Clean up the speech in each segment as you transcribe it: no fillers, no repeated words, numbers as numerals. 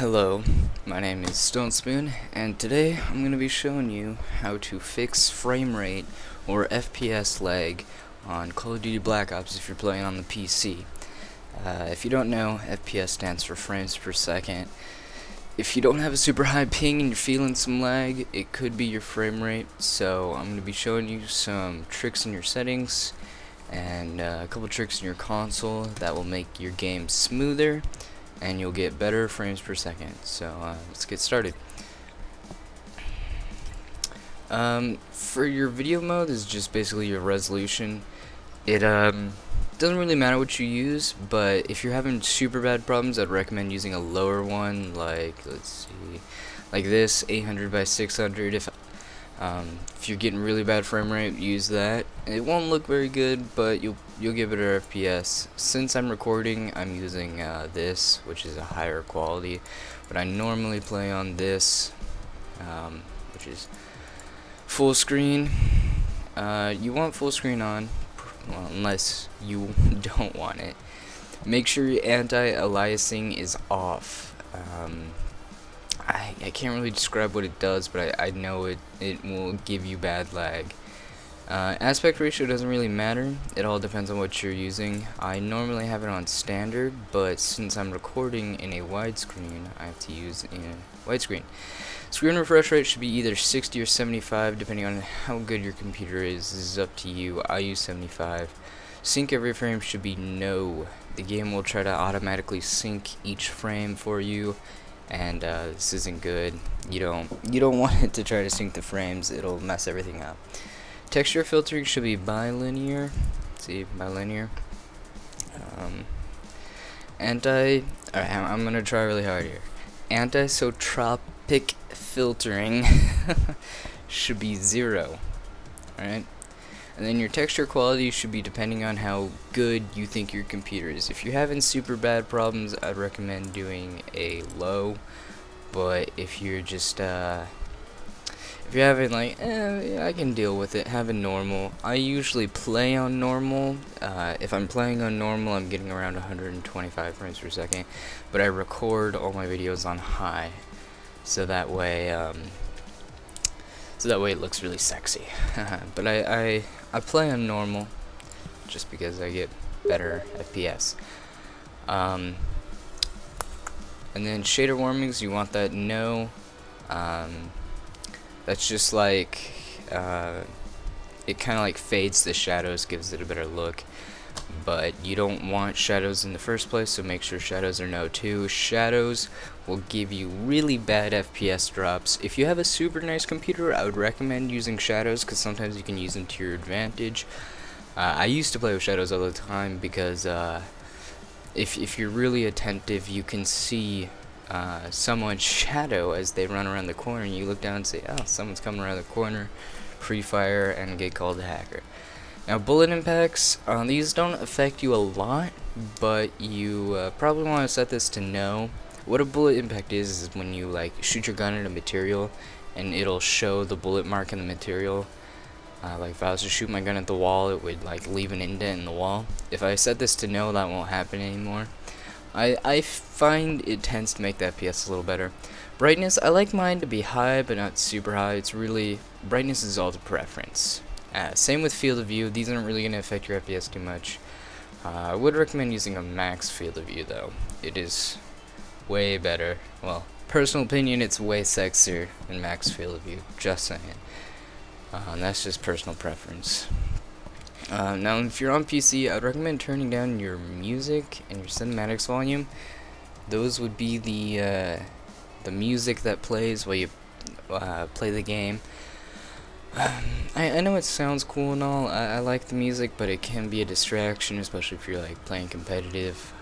Hello, my name is StonedSpoon, and today I'm going to be showing you how to fix frame rate or FPS lag on Call of Duty Black Ops if you're playing on the PC. If you don't know, FPS stands for frames per second. If you don't have a super high ping and you're feeling some lag, it could be your frame rate. So I'm going to be showing you some tricks in your settings and a couple tricks in your console that will make your game smoother and you'll get better frames per second. So let's get started. For your video mode is just basically your resolution. It doesn't really matter what you use, but if you're having super bad problems, I'd recommend using a lower one, like let's see, like this 800 by 600. If you're getting really bad frame rate, use that. It won't look very good, but you'll get better FPS. Since I'm recording, I'm using this, which is a higher quality, but I normally play on this, which is full screen. You want full screen on, well, unless you don't want it. Make sure your anti-aliasing is off. I can't really describe what it does, but I know it will give you bad lag. Aspect ratio doesn't really matter. It all depends on what you're using. I normally have it on standard, but since I'm recording in a widescreen, I have to use a widescreen. Screen refresh rate should be either 60 or 75, depending on how good your computer is. This is up to you. I use 75. Sync every frame should be no. The game will try to automatically sync each frame for you, and this isn't good. You don't want it to try to sync the frames. It'll mess everything up. Texture filtering should be bilinear. See, bilinear. Alright, I'm gonna try really hard here. Anisotropic filtering should be 0. Alright? And then your texture quality should be depending on how good you think your computer is. If you're having super bad problems, I'd recommend doing a low. But if you're just if you're having like, yeah, I can deal with it, have a normal. I usually play on normal. If I'm playing on normal, I'm getting around 125 frames per second. But I record all my videos on high, so that way it looks really sexy. But I play on normal just because I get better FPS. And then shader warmings, you want that no. That's just like it kind of like fades the shadows, gives it a better look. But you don't want shadows in the first place, so make sure shadows are no too. Shadows will give you really bad FPS drops. If you have a super nice computer, I would recommend using shadows, because sometimes you can use them to your advantage. I used to play with shadows all the time because if you're really attentive, you can see someone's shadow as they run around the corner, and you look down and say, oh, someone's coming around the corner, pre-fire, and get called a hacker. Now, bullet impacts, these don't affect you a lot, but you probably want to set this to no. What a bullet impact is when you like shoot your gun at a material, and it'll show the bullet mark in the material. Like if I was to shoot my gun at the wall, it would like leave an indent in the wall. If I set this to no, that won't happen anymore. I find it tends to make the FPS a little better. Brightness, I like mine to be high, but not super high. It's really, brightness is all to preference. Same with field of view. These aren't really going to affect your FPS too much. I would recommend using a max field of view though. It is way better. Well, personal opinion, it's way sexier than max field of view. Just saying. That's just personal preference. Now, if you're on PC, I'd recommend turning down your music and your cinematics volume. Those would be the music that plays while you play the game. I know it sounds cool and all. I like the music, but it can be a distraction, especially if you're like playing competitive.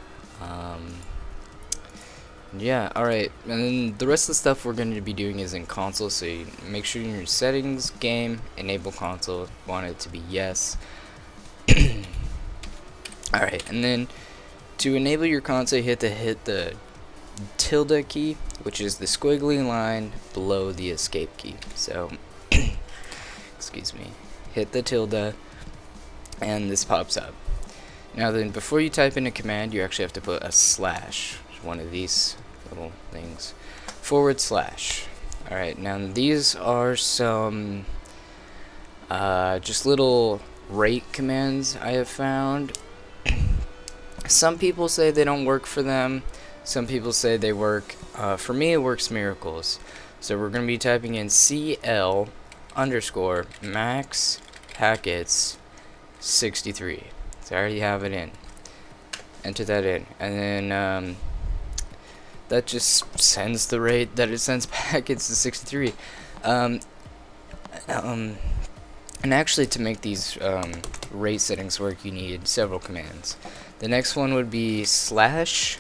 Yeah, alright. And then the rest of the stuff we're going to be doing is in console, so you make sure in your settings, game, enable console, want it to be yes. Alright, and then to enable your console, you have to hit the tilde key, which is the squiggly line below the escape key. So, excuse me, hit the tilde, and this pops up. Now then, before you type in a command, you actually have to put a slash, one of these little things. /. Alright, now these are some just little rate commands I have found. Some people say they don't work for them. Some people say they work. For me, it works miracles. So we're going to be typing in CL underscore max packets 63. So I already have it in. Enter that in. And then that just sends the rate that it sends packets to 63. And actually, to make these rate settings work, you need several commands. The next one would be /snaps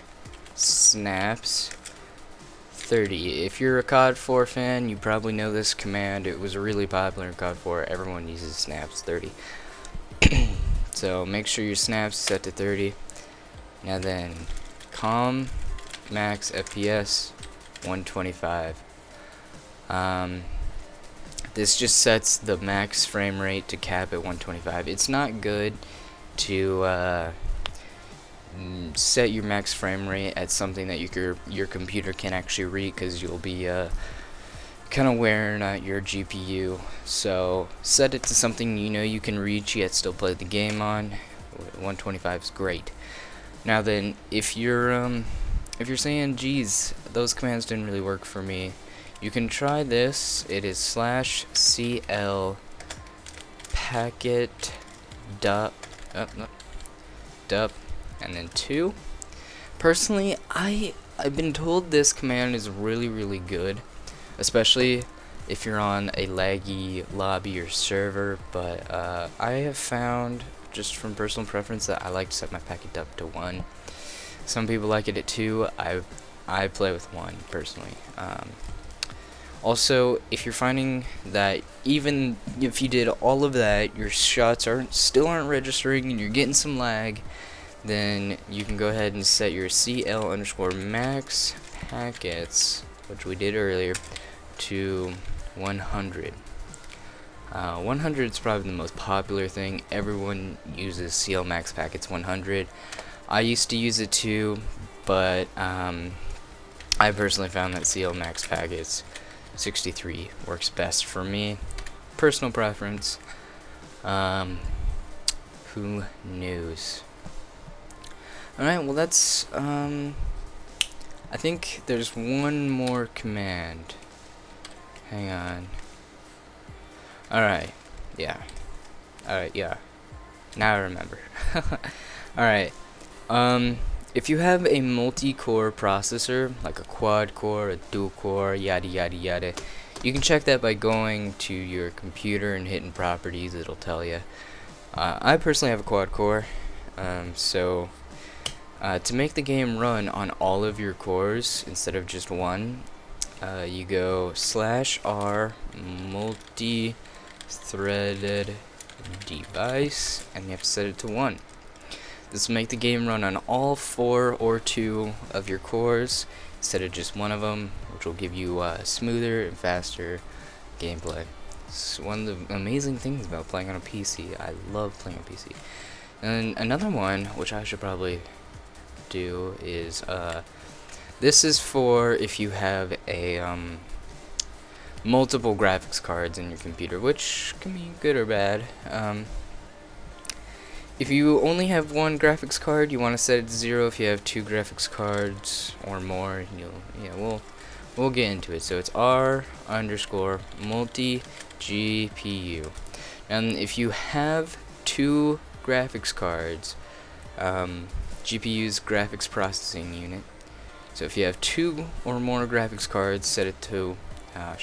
30. If you're a COD 4 fan, you probably know this command. It was really popular in COD 4. Everyone uses snaps 30. So make sure your snaps set to 30. Now then, max FPS 125. This just sets the max frame rate to cap at 125. It's not good to set your max frame rate at something that your computer can actually read, because you'll be kind of wearing out your GPU. So set it to something you know you can reach yet still play the game on. 125 is great. Now then, if you're saying, geez, those commands didn't really work for me, you can try this. It is /cl packet dup and then 2. Personally, I've been told this command is really good, especially if you're on a laggy lobby or server, but I have found, just from personal preference, that I like to set my packet dup to 1. Some people like it at 2. I play with 1 personally. Also, if you're finding that even if you did all of that, your shots still aren't registering and you're getting some lag, then you can go ahead and set your CL underscore max packets, which we did earlier, to 100. 100 is probably the most popular thing. Everyone uses CL max packets 100. I used to use it too, but I personally found that CL max packets 63 works best for me. Personal preference. Who knows? Alright, well that's, I think there's one more command. Hang on. Alright, yeah. Now I remember. Alright, if you have a multi-core processor, like a quad-core, a dual-core, yada yada yada, you can check that by going to your computer and hitting properties. It'll tell you. I personally have a quad-core, so to make the game run on all of your cores instead of just one, you go /r multi-threaded device, and you have to set it to 1. This will make the game run on all 4 or 2 of your cores instead of just one of them, which will give you smoother and faster gameplay. It's one of the amazing things about playing on a PC. I love playing on PC. And another one, which I should probably do, is this is for if you have a multiple graphics cards in your computer, which can be good or bad. If you only have one graphics card, you want to set it to 0. If you have 2 graphics cards or more, we'll get into it. So it's r underscore multi GPU. And if you have 2 graphics cards, GPU's graphics processing unit. So if you have 2 or more graphics cards, set it to r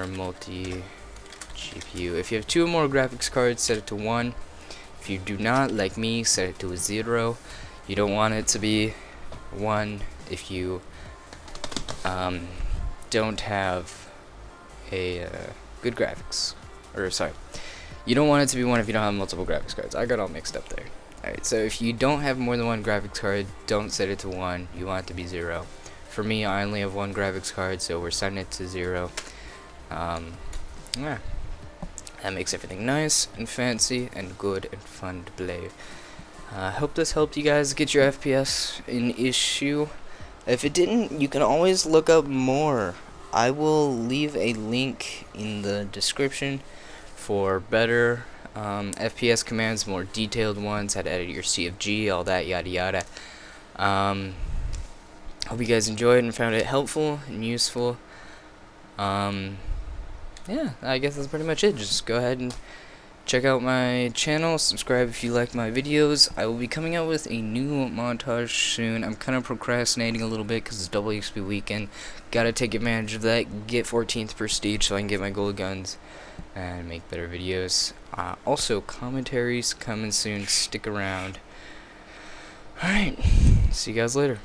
multi GPU. If you have 2 or more graphics cards, set it to 1. If you do not, like me, set it to a 0. You don't want it to be 1 if you don't have a good graphics. Or sorry, you don't want it to be 1 if you don't have multiple graphics cards. I got all mixed up there. Alright, so if you don't have more than 1 graphics card, don't set it to 1. You want it to be 0. For me, I only have 1 graphics card, so we're setting it to 0. Yeah. That makes everything nice and fancy and good and fun to play. I hope this helped you guys get your FPS in issue. If it didn't, you can always look up more. I will leave a link in the description for better FPS commands, more detailed ones, how to edit your CFG, all that yada yada. Hope you guys enjoyed and found it helpful and useful. Yeah, I guess that's pretty much it. Just go ahead and check out my channel, subscribe if you like my videos. I will be coming out with a new montage soon. I'm kind of procrastinating a little bit because it's double XP weekend. Gotta take advantage of that, get 14th prestige so I can get my gold guns and make better videos. Also, commentaries coming soon, stick around. Alright, see you guys later.